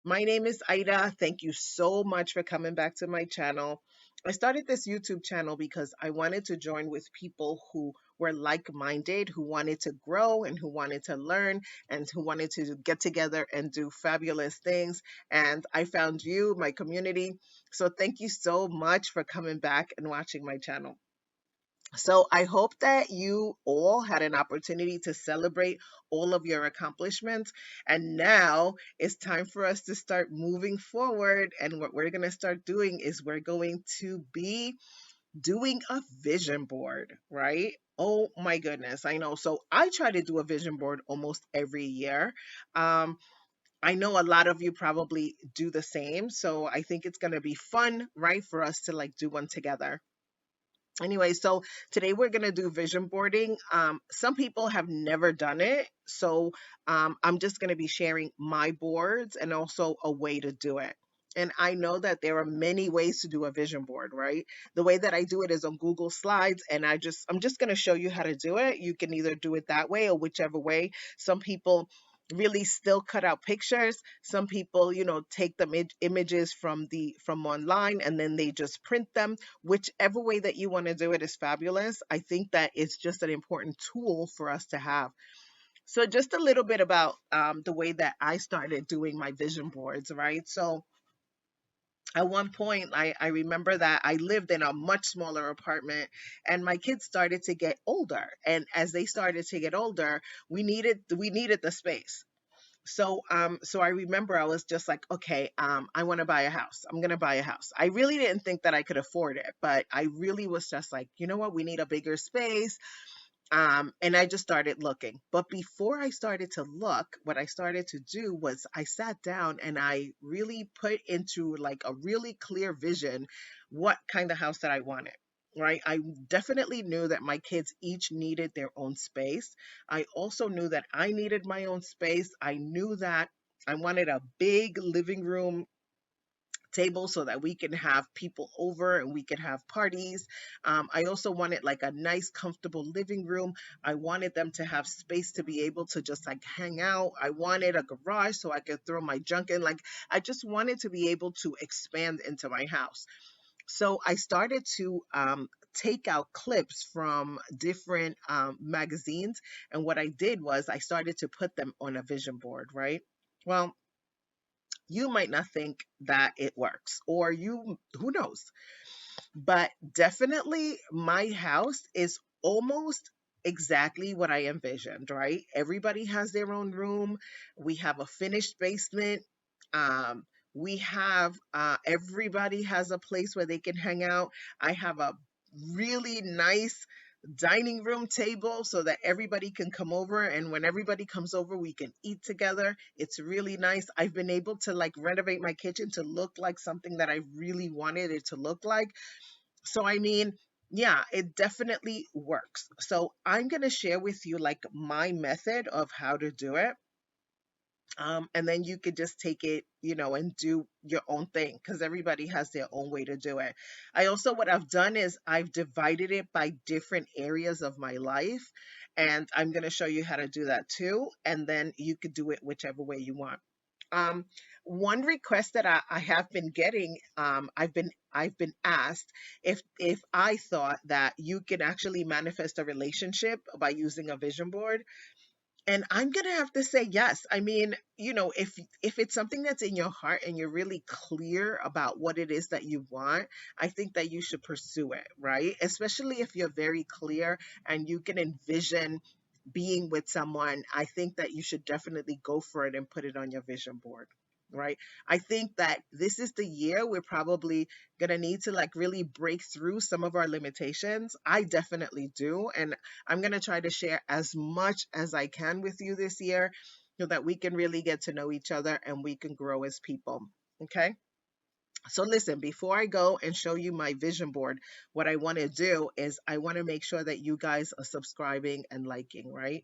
My name is Ida. Thank you so much for coming back to my channel. I started this YouTube channel because I wanted to join with people who were like minded, who wanted to grow and who wanted to learn and who wanted to get together and do fabulous things. And I found you, my community. So thank you so much for coming back and watching my channel. So I hope that you all had an opportunity to celebrate all of your accomplishments. And now it's time for us to start moving forward. And what we're going to start doing is we're going to be doing a vision board, right? Oh my goodness, I know. So I try to do a vision board almost every year. Um, I know a lot of you probably do the same. So I think it's going to be fun, right, for us to like do one together. Anyway, so today we're going to do vision boarding. Some people have never done it. So I'm just going to be sharing my boards and also a way to do it. And I know that there are many ways to do a vision board, right? The way that I do it is on Google Slides, and I'm just going to show you how to do it. You can either do it that way or whichever way. Some people really still cut out pictures. Some people, take the images from online and then they just print them. Whichever way that you want to do it is fabulous. I think that it's just an important tool for us to have. So, just a little bit about the way that I started doing my vision boards, right? So, at one point, I remember that I lived in a much smaller apartment and my kids started to get older. And as they started to get older, we needed the space. So I remember I was just like, okay, I want to buy a house. I'm gonna buy a house. I really didn't think that I could afford it, but I really was just like, you know what, we need a bigger space. And I just started looking. But before I started to look, what I started to do was I sat down and I really put into like a really clear vision what kind of house that I wanted. Right. I definitely knew that my kids each needed their own space. I also knew that I needed my own space. I knew that I wanted a big living room table so that we can have people over and we can have parties. I also wanted like a nice, comfortable living room. I wanted them to have space to be able to just like hang out. I wanted a garage so I could throw my junk in. Like, I just wanted to be able to expand into my house. So I started to take out clips from different magazines. And what I did was I started to put them on a vision board, right? Well, you might not think that it works, or who knows, but definitely my house is almost exactly what I envisioned, right? Everybody has their own room. We have a finished basement. We have everybody has a place where they can hang out. I have a really nice dining room table so that everybody can come over, and when everybody comes over we can eat together. It's really nice. I've been able to like renovate my kitchen to look like something that I really wanted it to look like. So I mean, yeah, it definitely works. So I'm going to share with you like my method of how to do it. And then you could just take it, and do your own thing because everybody has their own way to do it. I also, what I've done is I've divided it by different areas of my life. And I'm going to show you how to do that too. And then you could do it whichever way you want. Um, One request that I have been getting, I've been asked if I thought that you can actually manifest a relationship by using a vision board. And I'm gonna have to say yes. I mean, if it's something that's in your heart and you're really clear about what it is that you want, I think that you should pursue it, right? Especially if you're very clear and you can envision being with someone, I think that you should definitely go for it and put it on your vision board. Right. I think that this is the year we're probably going to need to like really break through some of our limitations. I definitely do. And I'm going to try to share as much as I can with you this year so that we can really get to know each other and we can grow as people. Okay. So listen, before I go and show you my vision board, what I want to do is I want to make sure that you guys are subscribing and liking, right?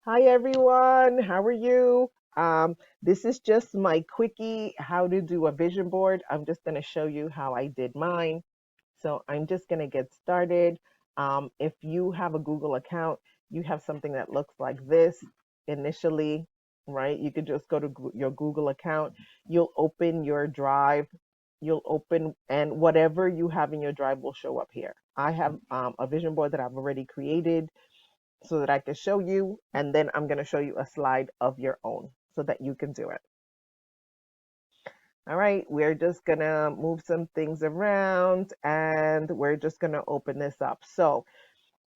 Hi everyone, how are you? This is just my quickie how to do a vision board. I'm just going to show you how I did mine. So I'm just going to get started. If you have a Google account, you have something that looks like this initially. right? You could just go to your Google account, you'll open your drive, you'll open, and whatever you have in your drive will show up here. I have a vision board that I've already created so that I can show you, and then I'm going to show you a slide of your own so that you can do it. All right, we're just going to move some things around and we're just going to open this up. So,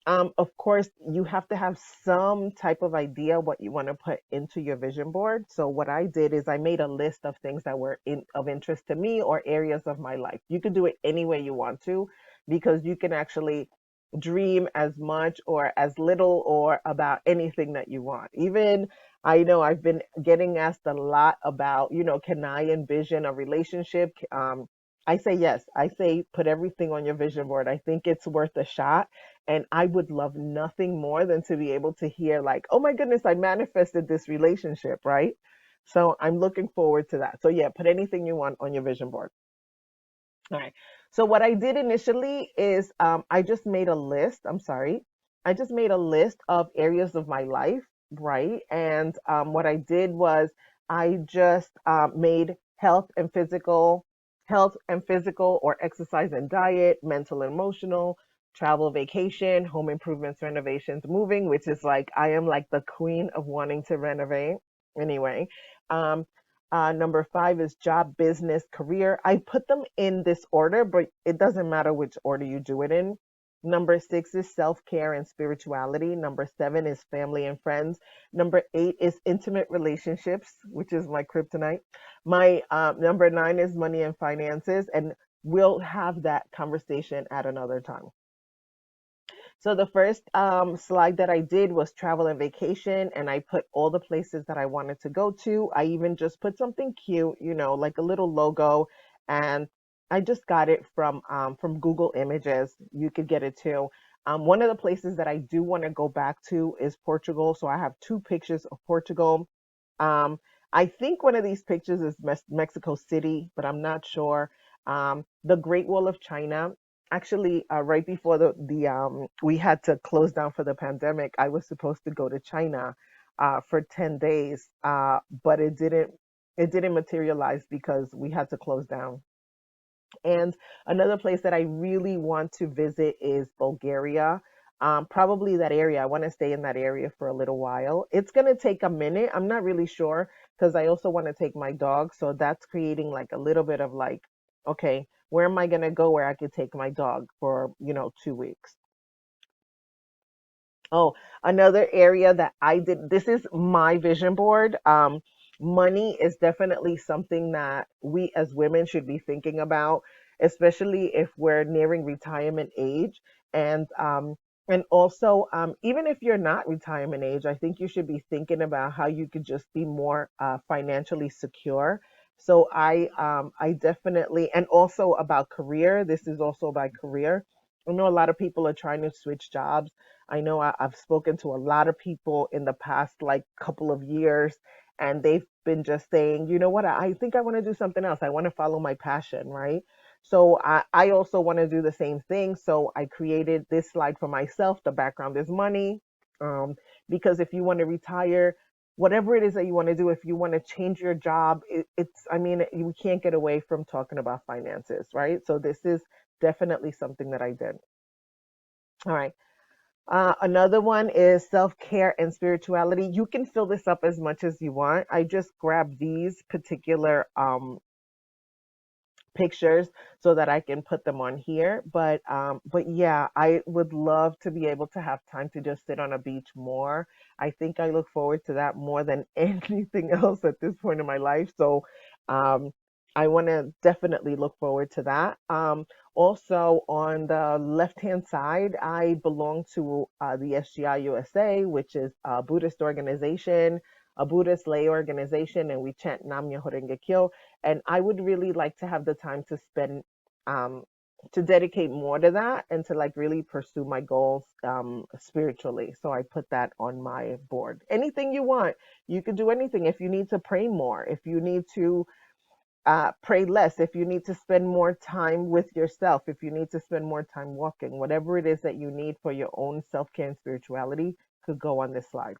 of course, you have to have some type of idea what you want to put into your vision board. So what I did is I made a list of things that were of interest to me or areas of my life. You can do it any way you want to because you can actually dream as much or as little or about anything that you want. Even I know I've been getting asked a lot about, can I envision a relationship? I say yes. I say put everything on your vision board. I think it's worth a shot. And I would love nothing more than to be able to hear, like, oh my goodness, I manifested this relationship, right? So I'm looking forward to that. So, yeah, put anything you want on your vision board. All right. So what I did initially is I just made a list. I'm sorry. I just made a list of areas of my life, right? And what I did was I just made health and physical or exercise and diet, mental and emotional, travel, vacation, home improvements, renovations, moving, which is like I am like the queen of wanting to renovate. Anyway, um, number five is job, business, career. I put them in this order, but it doesn't matter which order you do it in. Number six is self care and spirituality. Number seven is family and friends. Number eight is intimate relationships, which is my kryptonite. My number nine is money and finances. And we'll have that conversation at another time. So the first slide that I did was travel and vacation, and I put all the places that I wanted to go to. I even just put something cute, like a little logo, and I just got it from Google Images. You could get it too. One of the places that I do want to go back to is Portugal. So I have two pictures of Portugal. Um, I think one of these pictures is Mexico City, but I'm not sure. The Great Wall of China. Actually, right before the we had to close down for the pandemic, I was supposed to go to China for 10 days, but it didn't materialize because we had to close down. And another place that I really want to visit is Bulgaria. Probably that area. I want to stay in that area for a little while. It's going to take a minute. I'm not really sure because I also want to take my dog. So that's creating like a little bit of like, okay, where am I going to go where I could take my dog for, 2 weeks? Oh, another area that I did, this is my vision board. Money is definitely something that we as women should be thinking about, especially if we're nearing retirement age. And also, even if you're not retirement age, I think you should be thinking about how you could just be more financially secure. So I definitely, and also about career. This is also about career. I know a lot of people are trying to switch jobs. I know I've spoken to a lot of people in the past like couple of years, and they've been just saying, you know what, I think I want to do something else. I want to follow my passion, right? So I also want to do the same thing. So I created this slide for myself. The background is money. Um, because if you want to retire, whatever it is that you want to do, if you want to change your job, I mean, you can't get away from talking about finances, right? So this is definitely something that I did. All right. Another one is self care and spirituality. You can fill this up as much as you want. I just grabbed these particular pictures so that I can put them on here. But yeah, I would love to be able to have time to just sit on a beach more. I think I look forward to that more than anything else at this point in my life. So um I want to definitely look forward to that. Also on the left hand side, I belong to the SGI USA, which is a Buddhist organization, a Buddhist lay organization, and we chant Nam Myoho Renge Kyo. And I would really like to have the time to spend um to dedicate more to that and to like really pursue my goals spiritually. So I put that on my board. Anything you want, you could do anything. If you need to pray more, if you need to pray less, if you need to spend more time with yourself, if you need to spend more time walking, whatever it is that you need for your own self-care and spirituality could go on this slide.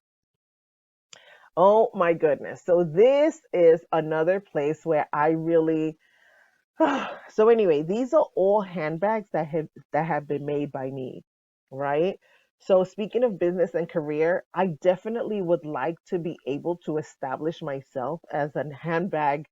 Oh my goodness. So this is another place where I really so anyway, these are all handbags that have been made by me, right? So speaking of business and career, I definitely would like to be able to establish myself as a handbag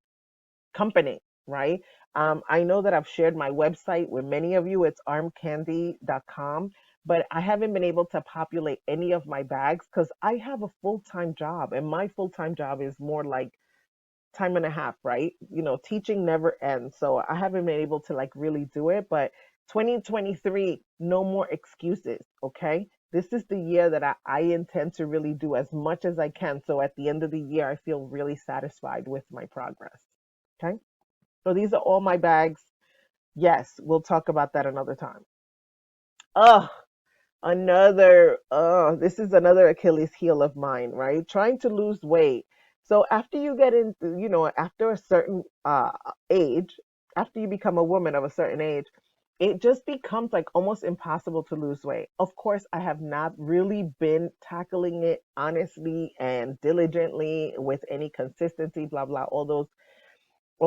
company, right? I know that I've shared my website with many of you. It's armcandy.com, but I haven't been able to populate any of my bags because I have a full-time job, and my full-time job is more like time and a half, right? Teaching never ends. So I haven't been able to like really do it, but 2023, no more excuses, okay? This is the year that I intend to really do as much as I can. So at the end of the year, I feel really satisfied with my progress. Okay. So these are all my bags. Yes, we'll talk about that another time. Oh, this is another Achilles heel of mine, right? Trying to lose weight. So after you get into, after a certain age, after you become a woman of a certain age, it just becomes like almost impossible to lose weight. Of course, I have not really been tackling it honestly and diligently with any consistency, blah blah, all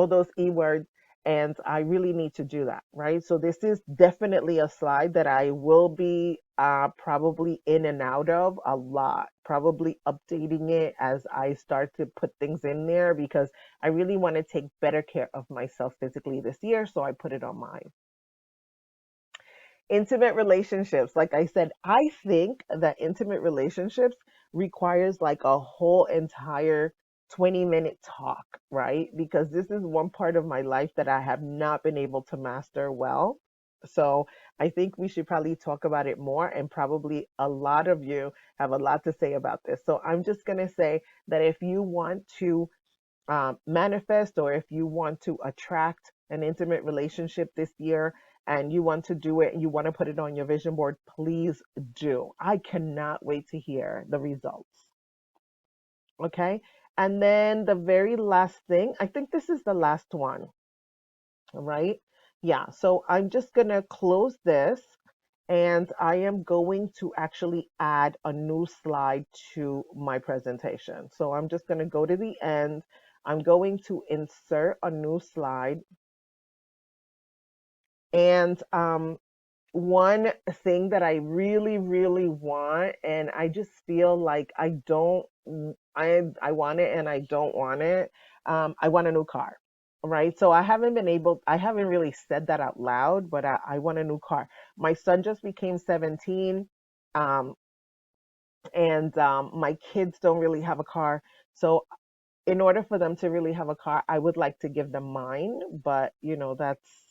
those E words. And I really need to do that, right? So this is definitely a slide that I will be probably in and out of a lot, probably updating it as I start to put things in there because I really want to take better care of myself physically this year. So I put it on mine. Intimate relationships, like I said, I think that intimate relationships requires like a whole entire 20-minute talk, right? Because this is one part of my life that I have not been able to master well. So I think we should probably talk about it more, and probably a lot of you have a lot to say about this. So I'm just going to say that if you want to manifest, or if you want to attract an intimate relationship this year and you want to do it and you want to put it on your vision board, please do. I cannot wait to hear the results. Okay. And then the very last thing, I think this is the last one, right? Yeah. So I'm just going to close this, and I am going to actually add a new slide to my presentation. So I'm just going to go to the end. I'm going to insert a new slide. And one thing that I really, really want, and I just feel like I don't, I want it and I don't want it. I want a new car, right? So I haven't really said that out loud, but I want a new car. My son just became 17, um, and my kids don't really have a car. So in order for them to really have a car, I would like to give them mine, but that's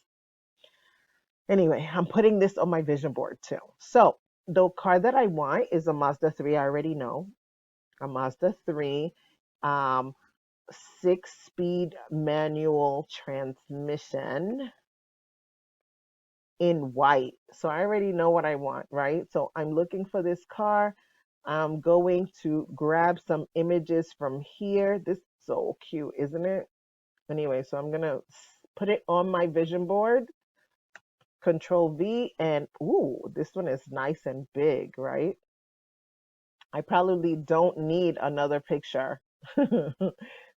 anyway, I'm putting this on my vision board too. So the car that I want is a Mazda 3. I already know a Mazda 3, um, 6-speed manual transmission in white. So I already know what I want, right? So I'm looking for this car. I'm going to grab some images from here. This is so cute, isn't it? Anyway, so I'm gonna put it on my vision board. Control V, and ooh, this one is nice and big, right? I probably don't need another picture.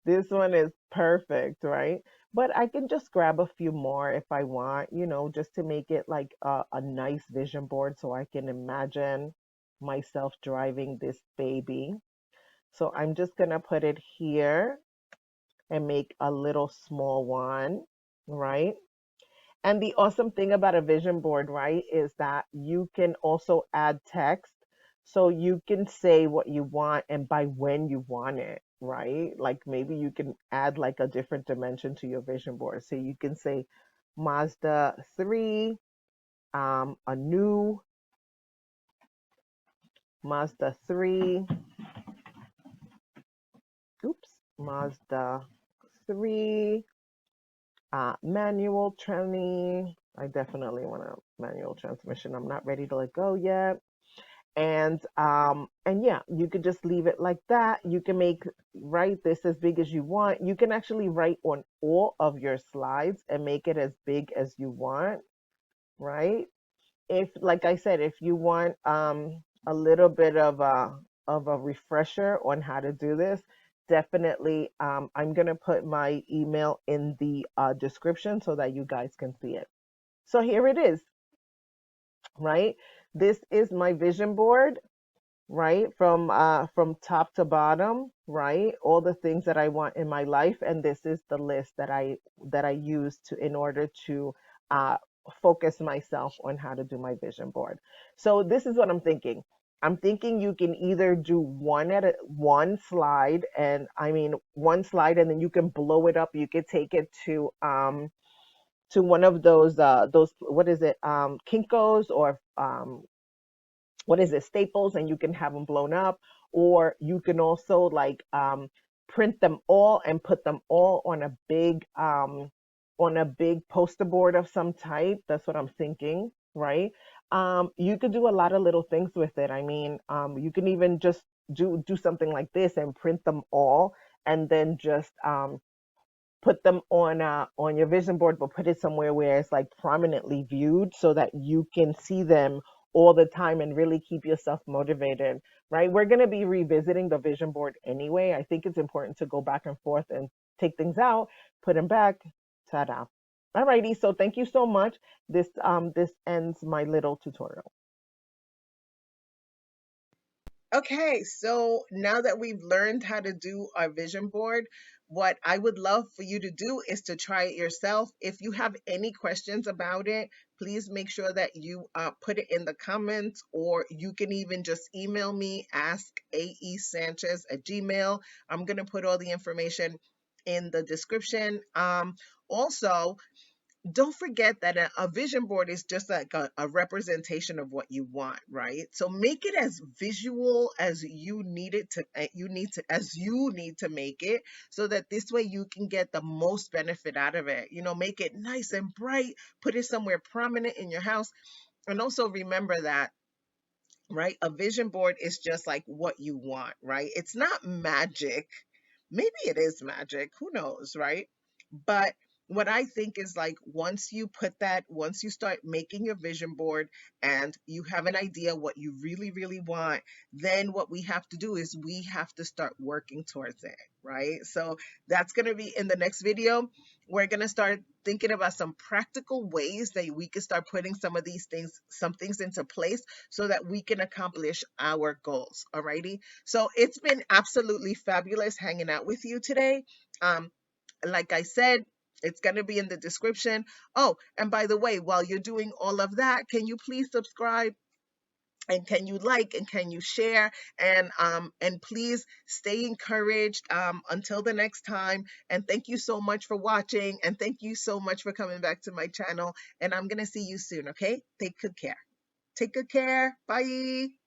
This one is perfect, right? But I can just grab a few more if I want, just to make it like a nice vision board so I can imagine myself driving this baby. So I'm just gonna put it here and make a little small one, right? And the awesome thing about a vision board, right, is that you can also add text. So you can say what you want and by when you want it, right? Like maybe you can add like a different dimension to your vision board. So you can say Mazda 3, a new Mazda 3, oops, Mazda 3, manual tranny. I definitely want a manual transmission. I'm not ready to let go yet. And yeah, you could just leave it like that. You can write this as big as you want. You can actually write on all of your slides and make it as big as you want, right? If, like I said, if you want a little bit of of a refresher on how to do this, definitely I'm going to put my email in the description so that you guys can see it. So here it is, right? This is my vision board, right? From top to bottom, right? All the things that I want in my life, and this is the list that I use to in order to uh focus myself on how to do my vision board. So this is what I'm thinking. I'm thinking you can either do one slide, and I mean one slide, and then you can blow it up. You could take it to one of those, what is it, Kinkos, or what is it, Staples, and you can have them blown up. Or you can also like print them all and put them all on a big poster board of some type. That's what I'm thinking, right? You could do a lot of little things with it. I mean, you can even just do something like this and print them all, and then just put them on your vision board, but put it somewhere where it's like prominently viewed so that you can see them all the time and really keep yourself motivated, right? We're going to be revisiting the vision board anyway. I think it's important to go back and forth and take things out, put them back. Ta-da. Alrighty, so thank you so much. This ends my little tutorial. Okay, so now that we've learned how to do our vision board, what I would love for you to do is to try it yourself. If you have any questions about it, please make sure that you put it in the comments, or you can even just email me, askaesanchez at gmail. I'm going to put all the information in the description. Also, don't forget that a vision board is just like a representation of what you want, right? So make it as visual as you need it to, as you need to make it, so that this way you can get the most benefit out of it. Make it nice and bright, put it somewhere prominent in your house. And also remember that, right, a vision board is just like what you want, right? It's not magic. Maybe it is magic, who knows, right? But what I think is, like, once you start making your vision board and you have an idea what you really, really want, then what we have to do is we have to start working towards it, right? So that's going to be in the next video. We're going to start thinking about some practical ways that we can start putting some things into place so that we can accomplish our goals. Alrighty. So it's been absolutely fabulous hanging out with you today. Um, like I said, it's going to be in the description. Oh, and by the way, while you're doing all of that, can you please subscribe? And can you like, and can you share, and please stay encouraged until the next time. And thank you so much for watching, and thank you so much for coming back to my channel, and I'm gonna see you soon. Okay, take good care. Bye.